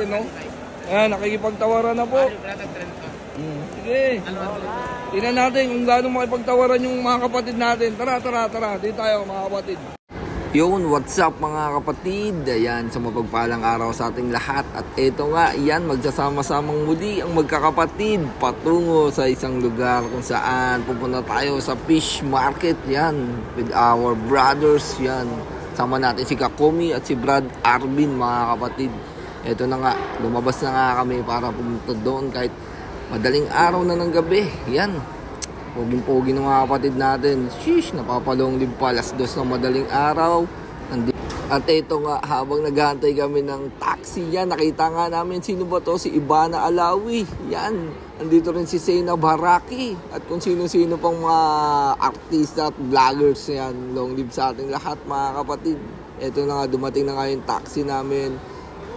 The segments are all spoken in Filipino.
natin, no? Ayan, nakikipagtawaran na po. Sige. Tingnan natin kung gaano makipagtawaran yung mga kapatid natin. Tara. Dito tayo, mga kapatid. Yun, what's up mga kapatid? Ayan, sa mapagpalang araw sa ating lahat. At ito nga, yan, magsasama-samang muli ang magkakapatid patungo sa isang lugar kung saan pupunta tayo sa fish market. Yan, with our brothers. Yan, sama natin si Kakomi at si Brad Arvin, mga kapatid. Ito na nga, lumabas na nga kami para pumunta doon kahit madaling araw na ng gabi. Yan, poging-pogi ng mga kapatid natin. Sheesh, napapalong lib pa. Alas 2 ng madaling araw. At ito nga, habang naghahantay kami ng taxi, yan, nakita nga namin sino ba to? Si Ivana Alawi. Yan, andito rin si Sena Baraki. At kung sino-sino pang mga artista at vloggers, yan. Long live sa ating lahat, mga kapatid. Ito na nga, dumating na nga yung taxi namin.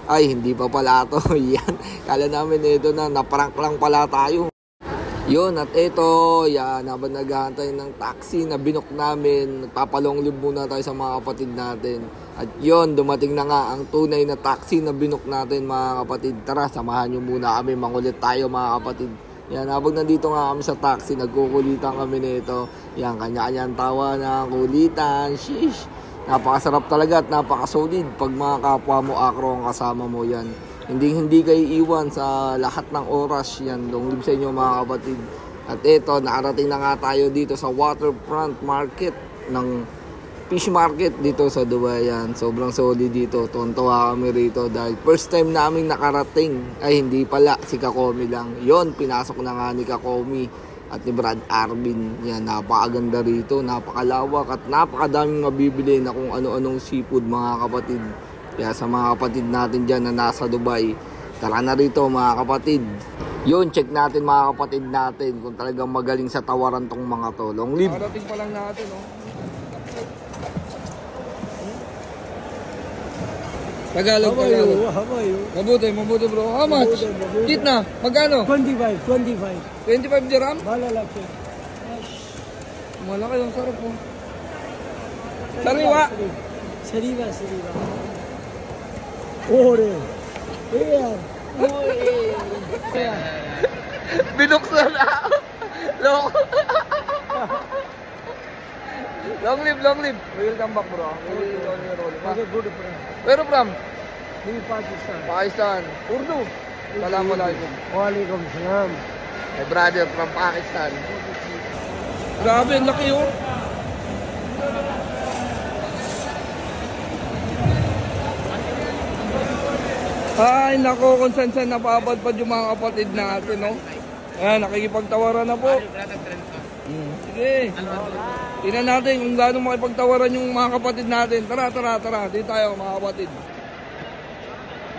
Ay, hindi pa pala to. Yan, kala namin ito na, naprank lang pala tayo. Yun, at ito, yan, habang naghahantay ng taxi na binok namin, nagpapalong lib muna tayo sa mga kapatid natin. At yun, dumating na nga ang tunay na taxi na binok natin, mga kapatid. Tara, samahan nyo muna kami, mangulit tayo, mga kapatid. Yan, habang nandito nga kami sa taxi, nagkukulitan kami nito. Yan, kanya-kanyang tawa na kulitan. Sheesh, napakasarap talaga at napakasolid pag mga kapwa mo akro ang kasama mo. Yan, hindi kayo iwan sa lahat ng oras. Yan, long live sa inyo, mga kapatid. At ito, nakarating na nga tayo dito sa waterfront market ng fish market dito sa Dubai. Yan, sobrang solid dito. Tontuwa kami rito dahil first time namin nakarating. Ay, hindi pala, si Kakomi lang. Yon, pinasok na nga ni Kakomi at ni Brad Arvin. Yan, napakaganda rito, napakalawak at napakadaming mabibili na kung ano-anong seafood, mga kapatid. Kaya sa mga kapatid natin dyan na nasa Dubai, tara na rito, mga kapatid. Yun, check natin, mga kapatid natin, kung talagang magaling sa tawaran tong mga to. Long live. Nakarating pa lang natin, no? Tagalog. Mabuti bro. How much? Kit na, magkano? 25 dirham? Malalaki. Malaki yung sarap po. Sariwa. Ore. Ayan. Binuksan na. Long live. Welcome back, bro. Where from? Pakistan. Urdu. Assalamualaikum. Waalaikumsalam. My brother from Pakistan. Grabe, ang laki yun. Ay, nako, kung saan napapadpad yung mga kapatid natin, no? Ayan, nakikipagtawaran na po. Sige. Tingnan natin kung gaano makipagtawaran yung mga kapatid natin. Tara. Dito tayo, mga kapatid.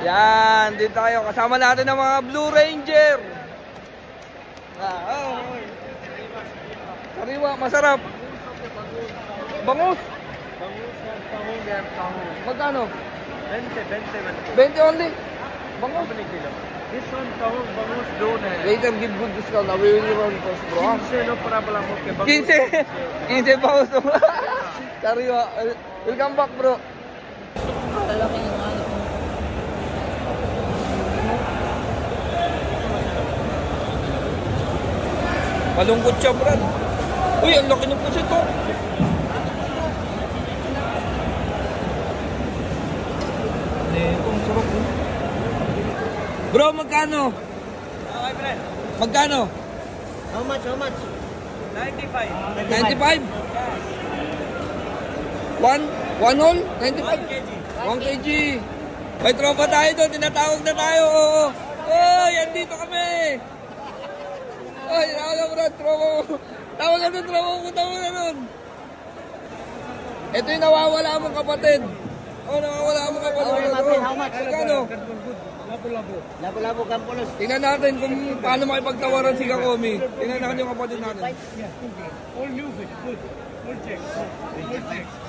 Yan, dito tayo. Kasama natin ang mga Blue Ranger. Sariwa, masarap. Bangus. Magkano? 20 only? Bangus? This one, bangus doon eh. Later, give good discount. We will run first, bro. 15 no problem. 15 bangus. Sariwa. Welcome back, bro. Malungkot siya, Brad. Uy, ang laki ng pusit to. Ang sarap po. Bro, magkano? Okay, friend. Magkano? How much? 95. 95? One whole? 95? 1 kg. May tropa tayo doon, tinatawag na tayo. Oh, yan dito kami. Ay, Brad, tropa mo. Tawag na doon, tropa mo. Tawag na doon. Ito yung nawawala mong kapatid. Nawawala mong kapatid. How much? Magkano? Labo-labo, Campolos. Tingnan natin kung paano makipagtawaran si Kakomi. Tingnan natin yung kapatid natin. All new, good. All check.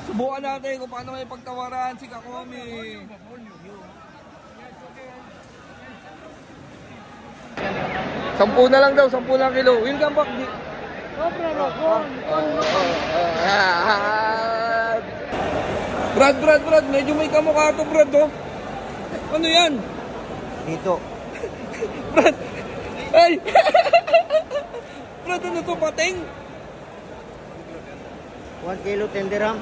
Subukan natin kung paano makipagtawaran si Kakomi. 10 na lang daw, 10 lang kilo. Welcome back. Brad, medyo may kamukha to, Brad, oh. Ano yan? Dito. Brad! Ay! Brad, ano to, pating? 1 kilo 10 dirham.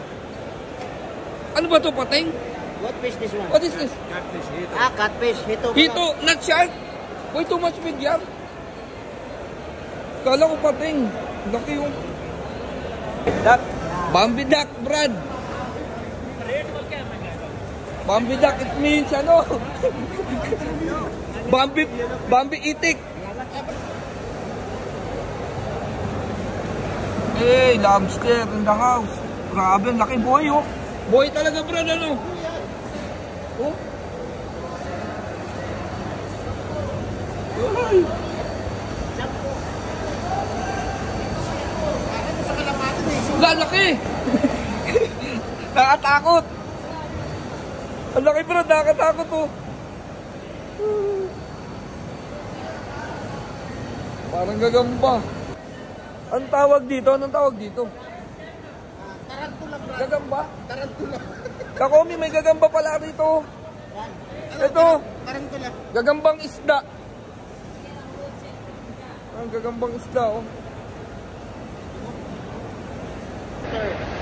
Ano ba to, pating? What fish this one? What is this? Catfish. Hito. Hito, not shark. Way too much with yan. Kala ko pating. Laki yung... Duck. Bambi duck, Brad. Bambi duck, it means ano? Bambi itik. Hey, lobster in the house. Grabe, ang laki boy, oh. Boy talaga, Brad, ano? Oh. Ay. Lalaki! Nakatakot! Ang laki, Brad, nakatakot, oh. Parang gagamba. Anong tawag dito? Anong tawag dito? Tarantula, bro. Gagamba? Tarantula. Kakomi, may gagamba pala rito. Ito. Tarantula. Gagambang isda. Ang gagambang isda, oh.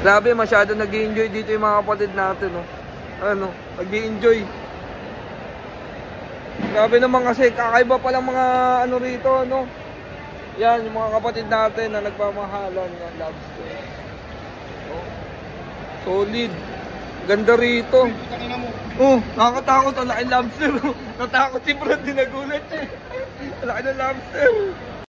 Grabe, masyado nag-i-enjoy dito yung mga kapatid natin, oh. Ano, nag-i-enjoy. Grabe naman kasi, kakaiba palang mga ano rito, ano. Yan, yung mga kapatid natin na nagpamahalan ng lobster. Oh. Solid. Ganda rito. Oh, nakakatakot. Ang laki lobster. Natakot si Brad, dinagulat siya. Ang laki ng lobster.